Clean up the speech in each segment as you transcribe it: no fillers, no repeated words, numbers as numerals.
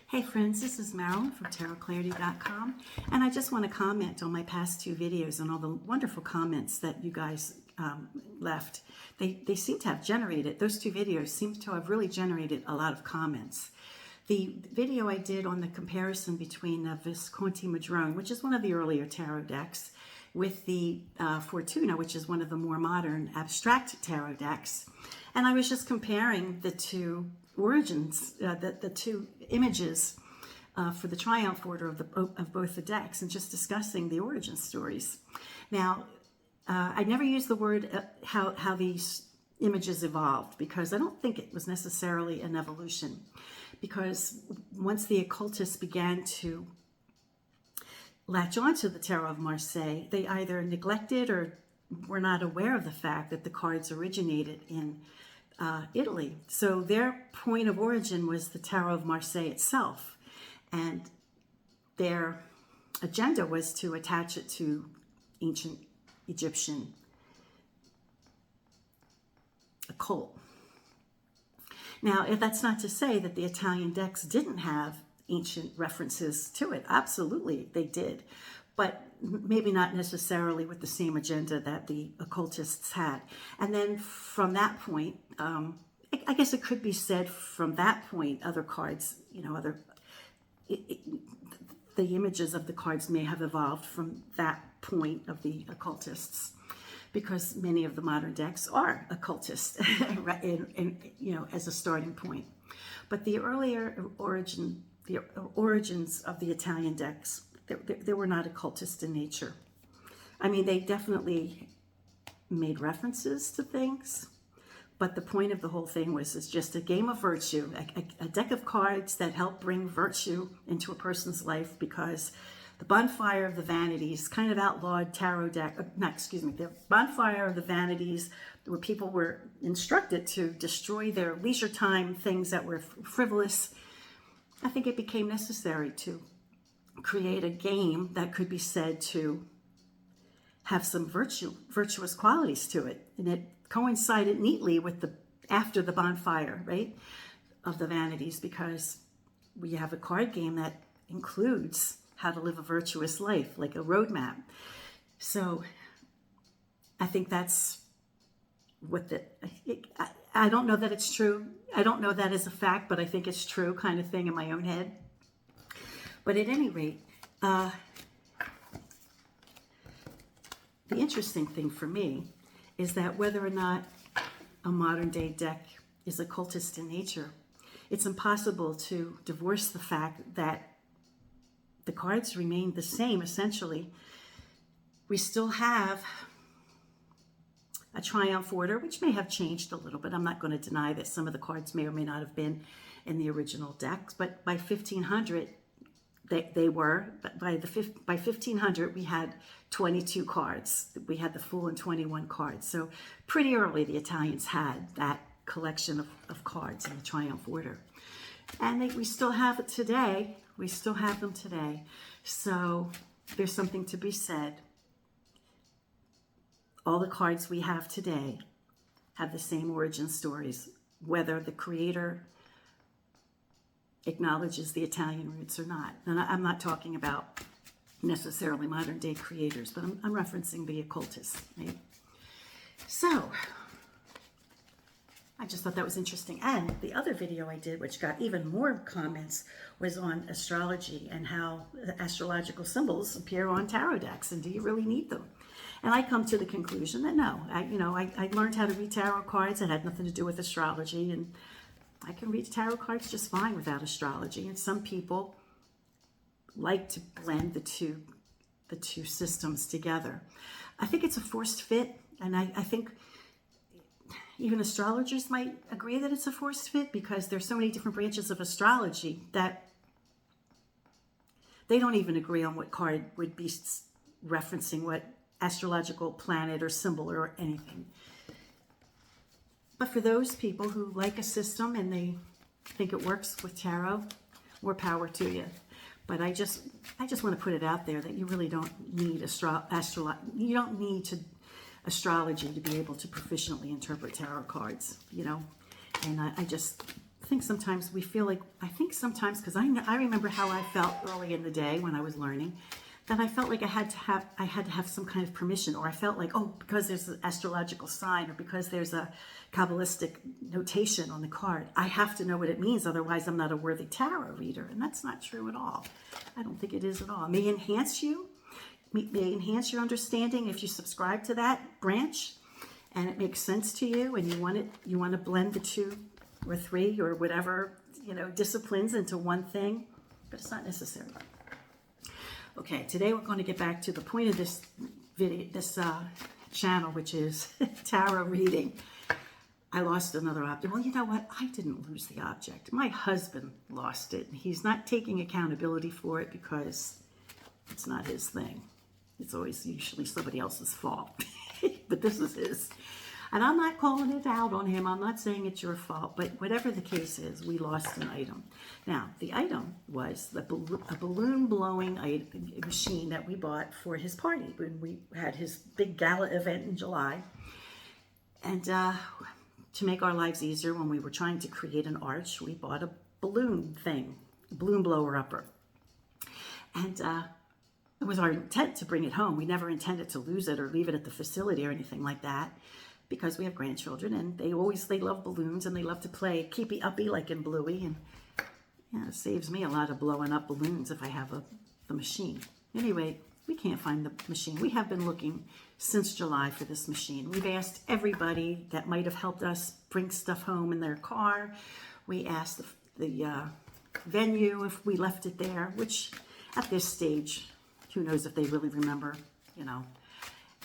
Hey friends, this is Marilyn from tarotclarity.com, and I just want to comment on my past two videos and all the wonderful comments that you guys left. They seem to have generated, those two videos seem to have really generated a lot of comments. The video I did on the comparison between the Visconti Madrone, which is one of the earlier tarot decks, with the Fortuna, which is one of the more modern abstract tarot decks. And I was just comparing the two origins, the two images for the triumph order of both the decks, and just discussing the origin stories. Now, I never used the word how these images evolved, because I don't think it was necessarily an evolution, because once the occultists began to latch onto the Tarot of Marseille, they either neglected or were not aware of the fact that the cards originated in Italy. So their point of origin was the Tarot of Marseille itself, and their agenda was to attach it to ancient Egyptian occult. Now, that's not to say that the Italian decks didn't have ancient references to it. Absolutely, they did, but maybe not necessarily with the same agenda that the occultists had. And then from that point, I guess it could be said from that point, other cards, the images of the cards may have evolved from that point of the occultists, because many of the modern decks are occultist, as a starting point. But the earlier origins of the Italian decks, they were not occultist in nature. I mean, they definitely made references to things, but the point of the whole thing was it's just a game of virtue, a deck of cards that help bring virtue into a person's life, because the Bonfire of the Vanities kind of outlawed tarot deck, the Bonfire of the Vanities, where people were instructed to destroy their leisure time things that were frivolous. I think it became necessary to create a game that could be said to have some virtuous qualities to it. And it coincided neatly with after the Bonfire, right, of the Vanities, because we have a card game that includes how to live a virtuous life, like a roadmap. So I think that's what I don't know that it's true. I don't know that as a fact, but I think it's true, kind of thing in my own head. But at any rate, the interesting thing for me is that whether or not a modern day deck is occultist in nature, it's impossible to divorce the fact that the cards remain the same, essentially. We still have a triumph order, which may have changed a little bit. I'm not going to deny that some of the cards may or may not have been in the original decks, but by 1500, they were. But by 1500, we had 22 cards. We had the Fool and 21 cards. So pretty early, the Italians had that collection of cards in the triumph order. And we still have it today. We still have them today. So there's something to be said. All the cards we have today have the same origin stories, whether the creator acknowledges the Italian roots or not. And I'm not talking about necessarily modern day creators, but I'm referencing the occultists, right? So I just thought that was interesting. And the other video I did, which got even more comments, was on astrology and how the astrological symbols appear on tarot decks, and do you really need them? And I come to the conclusion that no. I learned how to read tarot cards. It had nothing to do with astrology, and I can read tarot cards just fine without astrology. And some people like to blend the two systems together. I think it's a forced fit, and I think even astrologers might agree that it's a forced fit, because there's so many different branches of astrology that they don't even agree on what card would be referencing what astrological planet or symbol or anything. But for those people who like a system and they think it works with tarot, more power to you. But I just want to put it out there that you really don't need you don't need astrology to be able to proficiently interpret tarot cards, And I just think sometimes we feel like, I think sometimes, because I remember how I felt early in the day when I was learning, that I felt like I had to have some kind of permission, or I felt like, oh, because there's an astrological sign, or because there's a Kabbalistic notation on the card, I have to know what it means, otherwise I'm not a worthy tarot reader. And that's not true at all. I don't think it is at all. It may enhance you, may enhance your understanding if you subscribe to that branch, and it makes sense to you, and you want to blend the two or three or whatever, disciplines into one thing, but it's not necessary. Okay, today we're going to get back to the point of this video, this channel, which is tarot reading. I lost another object. Well, you know what? I didn't lose the object. My husband lost it. He's not taking accountability for it because it's not his thing. It's always usually somebody else's fault. But this is his. And I'm not calling it out on him. I'm not saying it's your fault. But whatever the case is, we lost an item. Now, the item was a balloon blowing machine that we bought for his party when we had his big gala event in July. And to make our lives easier, when we were trying to create an arch, we bought a balloon thing, a balloon blower upper. And it was our intent to bring it home. We never intended to lose it or leave it at the facility or anything like that, because we have grandchildren and they love balloons and they love to play keepy uppy like in Bluey, and it saves me a lot of blowing up balloons if I have the machine. Anyway, we can't find the machine. We have been looking since July for this machine. We've asked everybody that might have helped us bring stuff home in their car. We asked the venue if we left it there, which at this stage, who knows if they really remember,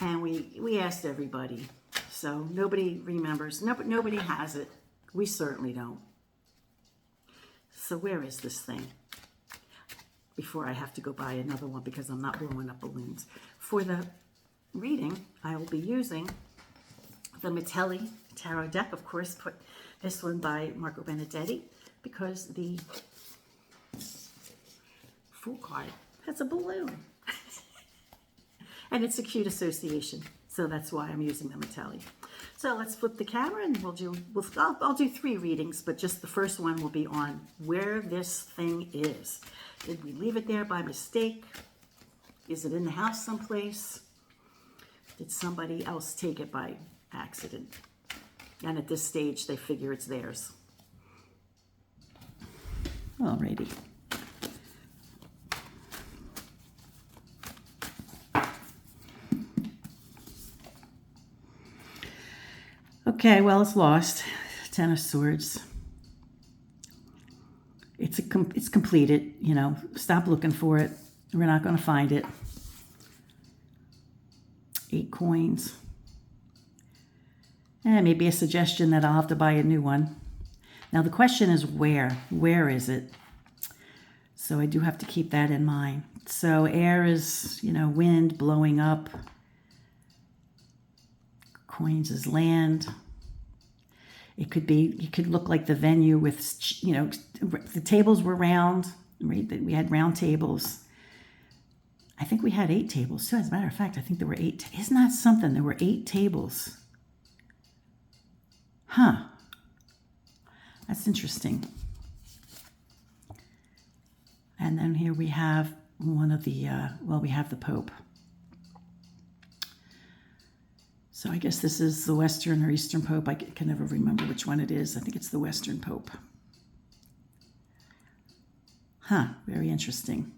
And we asked everybody. So nobody remembers. Nobody has it. We certainly don't. So where is this thing? Before I have to go buy another one because I'm not blowing up balloons. For the reading, I will be using the Mitelli tarot deck. Of course, put this one by Benedetti, because the Fool card has a balloon. And it's a cute association. So that's why I'm using the Mitelli. So let's flip the camera and I'll do 3 readings, but just the first one will be on where this thing is. Did we leave it there by mistake? Is it in the house someplace? Did somebody else take it by accident? And at this stage, they figure it's theirs. Alrighty. Okay, well, it's lost. 10 of Swords. It's completed, Stop looking for it. We're not going to find it. 8 coins. And maybe a suggestion that I'll have to buy a new one. Now, the question is where? Where is it? So I do have to keep that in mind. So air is, wind blowing up. Coins is land. It could look like the venue with, the tables were round, right? We had round tables. I think we had 8 tables too. As a matter of fact, I think there were 8. Isn't that something? There were 8 tables. Huh. That's interesting. And then here we have one of the, we have the Pope. So I guess this is the Western or Eastern Pope. I can never remember which one it is. I think it's the Western Pope. Huh, very interesting.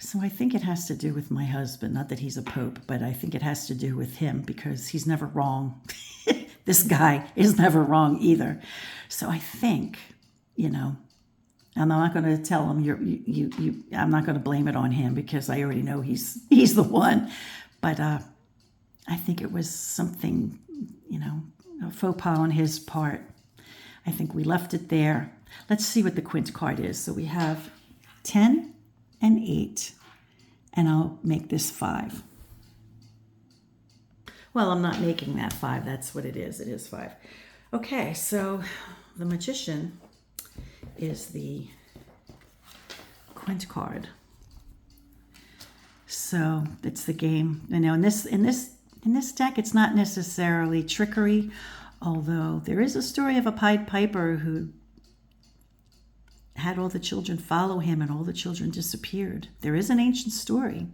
So I think it has to do with my husband. Not that he's a pope, but I think it has to do with him because he's never wrong. This guy is never wrong either. So I think, and I'm not going to tell him I'm not going to blame it on him because I already know he's the one. But I think it was something, a faux pas on his part. I think we left it there. Let's see what the quint card is. So we have 10 and 8, and I'll make this 5. Well, I'm not making that 5. That's what it is. It is 5. Okay, so the Magician is the quint card. So it's the game. In this deck, it's not necessarily trickery, Although there is a story of a Pied Piper who had all the children follow him and all the children disappeared. There is an ancient story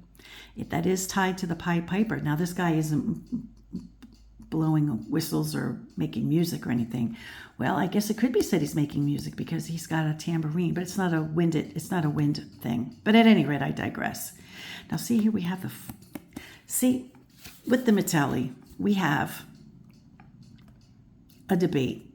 that is tied to the Pied Piper. Now, this guy isn't blowing whistles or making music or anything. Well, I guess it could be said he's making music because he's got a tambourine, but it's not a wind thing. But at any rate, I digress. Now, see here we have see, with the Mitelli, we have a debate.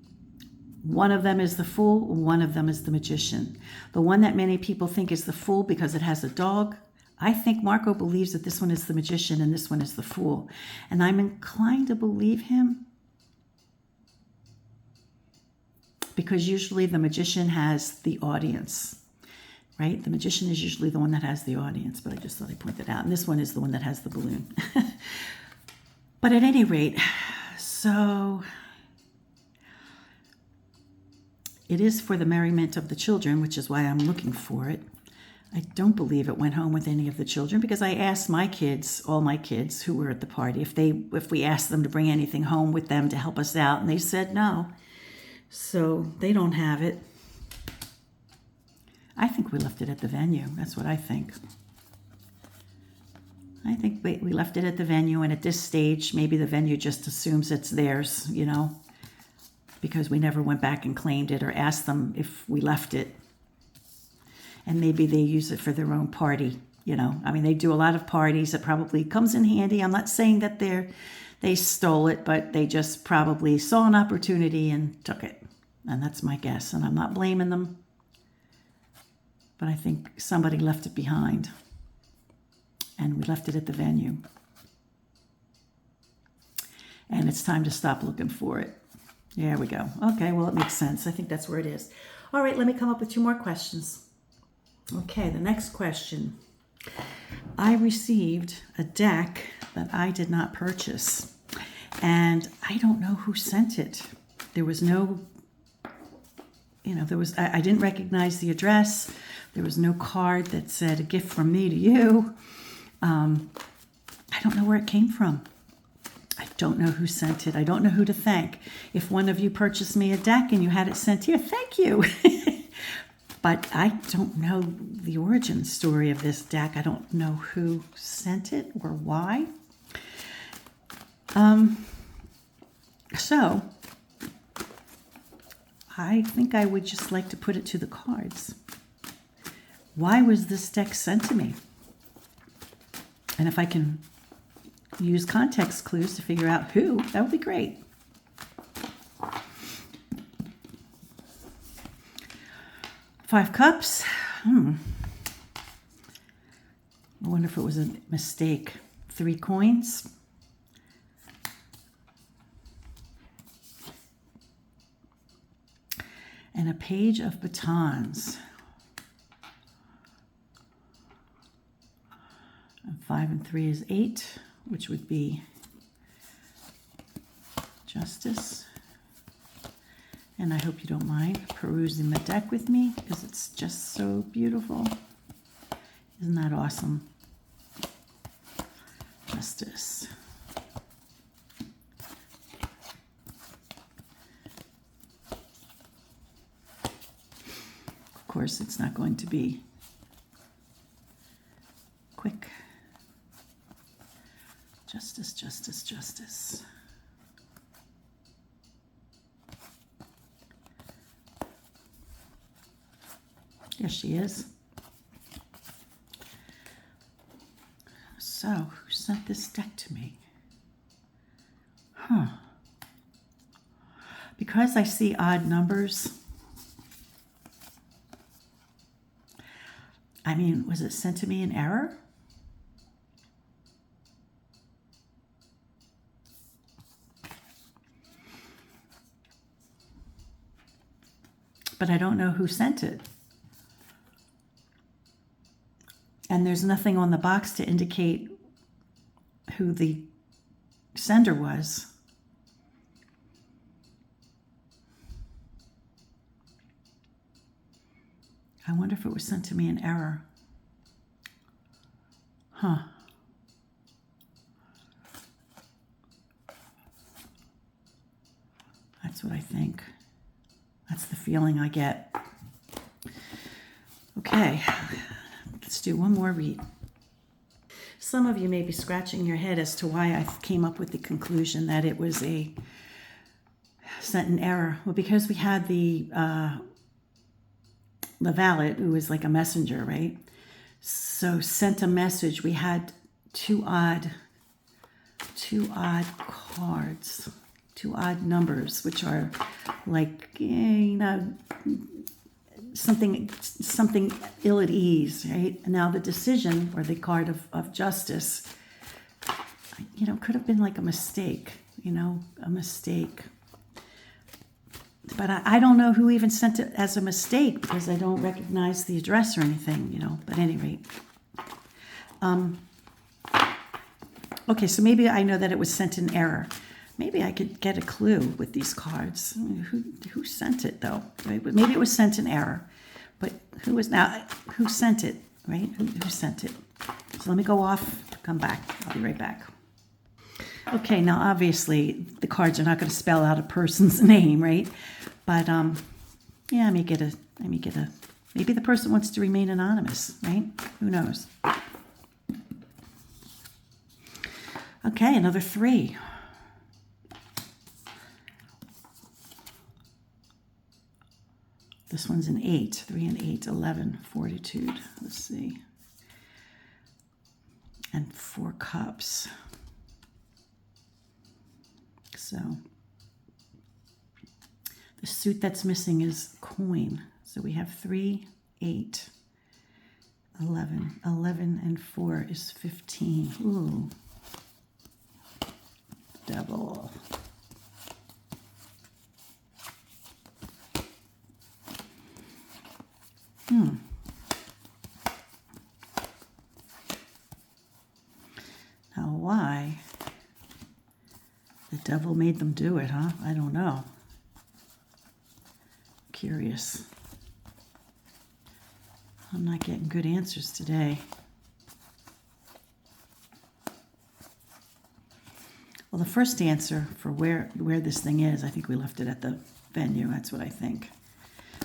One of them is the fool, one of them is the magician. The one that many people think is the fool because it has a dog, I think Marco believes that this one is the magician and this one is the fool. And I'm inclined to believe him because usually the magician has the audience, right? The magician is usually the one that has the audience, but I just thought I'd point that out. And this one is the one that has the balloon. But at any rate, so it is for the merriment of the children, which is why I'm looking for it. I don't believe it went home with any of the children because I asked my kids, all my kids who were at the party, if we asked them to bring anything home with them to help us out, and they said no. So they don't have it. I think we left it at the venue. That's what I think. I think we left it at the venue, and at this stage, maybe the venue just assumes it's theirs, you know, because we never went back and claimed it or asked them if we left it. And maybe they use it for their own party, you know. I mean, they do a lot of parties. It probably comes in handy. I'm not saying that they stole it, but they just probably saw an opportunity and took it. And that's my guess. And I'm not blaming them. But I think somebody left it behind. And we left it at the venue. And it's time to stop looking for it. There we go. Okay, well, it makes sense. I think that's where it is. All right, let me come up with 2 more questions. Okay, the next question. I received a deck that I did not purchase, and I don't know who sent it. There was no, I didn't recognize the address. There was no card that said a gift from me to you. I don't know where it came from. I don't know who sent it. I don't know who to thank. If one of you purchased me a deck and you had it sent here, thank you. But I don't know the origin story of this deck. I don't know who sent it or why. So I think I would just like to put it to the cards. Why was this deck sent to me? And if I can use context clues to figure out who, that would be great. Five Cups. I wonder if it was a mistake. 3 coins. And a Page of Batons. And 5 and 3 is 8, which would be Justice. And I hope you don't mind perusing the deck with me because it's just so beautiful. Isn't that awesome? Justice. Of course, it's not going to be quick. Justice, justice, justice. There she is. So, who sent this deck to me? Because I see odd numbers, I mean, was it sent to me in error? But I don't know who sent it. And there's nothing on the box to indicate who the sender was. I wonder if it was sent to me in error. think. That's the feeling I get. Okay, let's do one more read. Some of you may be scratching your head as to why I came up with the conclusion that it was a sent in error. Well, because we had the valet, who was like a messenger, right? So sent a message. We had two odd cards, two odd numbers, which are like, something ill at ease, right? And now the decision, or the card of justice, could have been like a mistake, a mistake. But I don't know who even sent it as a mistake, because I don't recognize the address or anything, But at any rate. Okay, so maybe I know that it was sent in error. Maybe I could get a clue with these cards. Who sent it, though? Right? Maybe it was sent in error. But who sent it, right? Who sent it? So let me go off, come back. I'll be right back. Okay, now obviously the cards are not going to spell out a person's name, right? But yeah, maybe the person wants to remain anonymous, right? Who knows? Okay, another 3. This one's an 8, 3 and 8, 11, fortitude. Let's see. And 4 cups. So the suit that's missing is coin. So we have 3, 8, 11. 11 and 4 is 15. Ooh. Devil. Now why the devil made them do it, huh? I don't know. Curious. I'm not getting good answers today. Well, the first answer for where this thing is, I think we left it at the venue. That's what I think.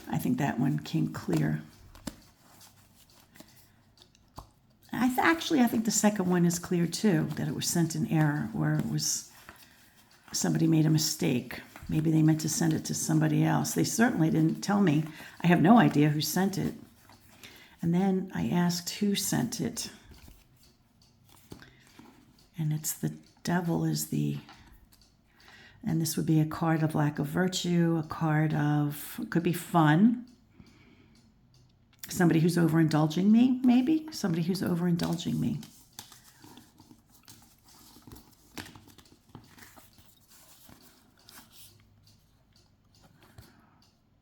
I think that one came clear. I think the second one is clear too, that it was sent in error, or it was somebody made a mistake. Maybe they meant to send it to somebody else. They certainly didn't tell me. I have no idea who sent it. And then I asked who sent it. And it's the devil and this would be a card of lack of virtue, a card of, could be fun. Somebody who's overindulging me, maybe? Somebody who's overindulging me.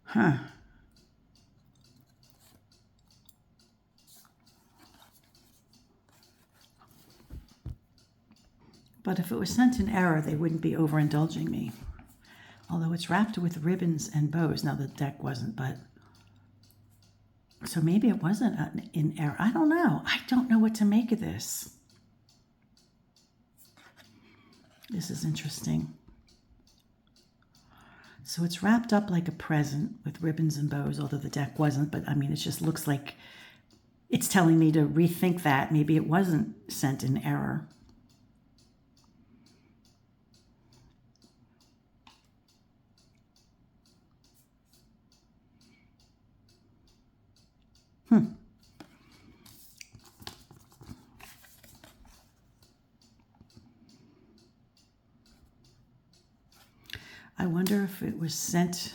Huh. But if it was sent in error, they wouldn't be overindulging me. Although it's wrapped with ribbons and bows. Now, the deck wasn't, but... So maybe it wasn't in error. I don't know. I don't know what to make of this. This is interesting. So it's wrapped up like a present with ribbons and bows, although the deck wasn't. But, I mean, it just looks like it's telling me to rethink that. Maybe it wasn't sent in error. I wonder if it was sent.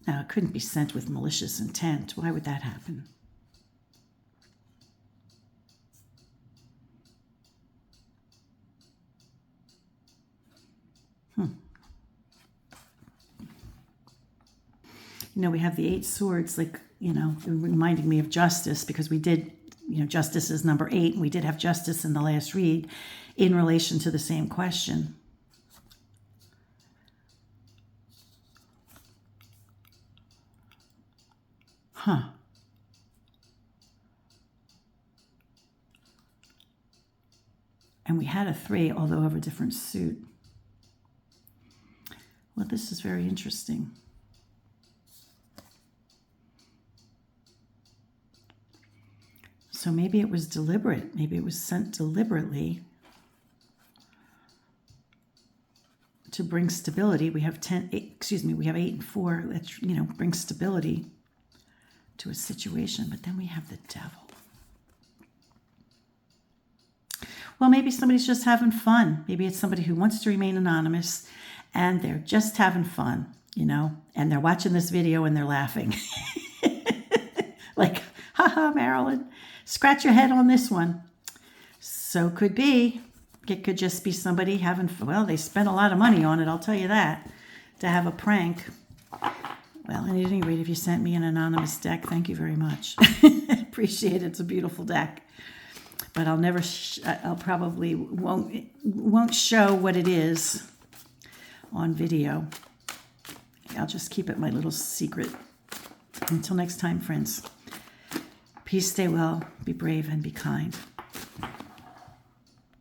Now, it couldn't be sent with malicious intent. Why would that happen? We have the 8 swords, like, reminding me of justice, because we did, justice is number 8, and we did have justice in the last read in relation to the same question. Huh. And we had a 3, although of a different suit. Well, this is very interesting. So maybe it was deliberate. Maybe it was sent deliberately to bring stability. We have 8 and 4. That, you know, brings stability to a situation. But then we have the devil. Well, maybe somebody's just having fun. Maybe it's somebody who wants to remain anonymous and they're just having fun, you know, and they're watching this video and they're laughing. Like, haha, Marilyn, scratch your head on this one. So could be. It could just be somebody having, well, they spent a lot of money on it, I'll tell you that, to have a prank. Well, at any rate, if you sent me an anonymous deck, thank you very much. Appreciate it. It's a beautiful deck. But I'll never, I'll probably won't show what it is on video. I'll just keep it my little secret. Until next time, friends. Peace, stay well, be brave, and be kind.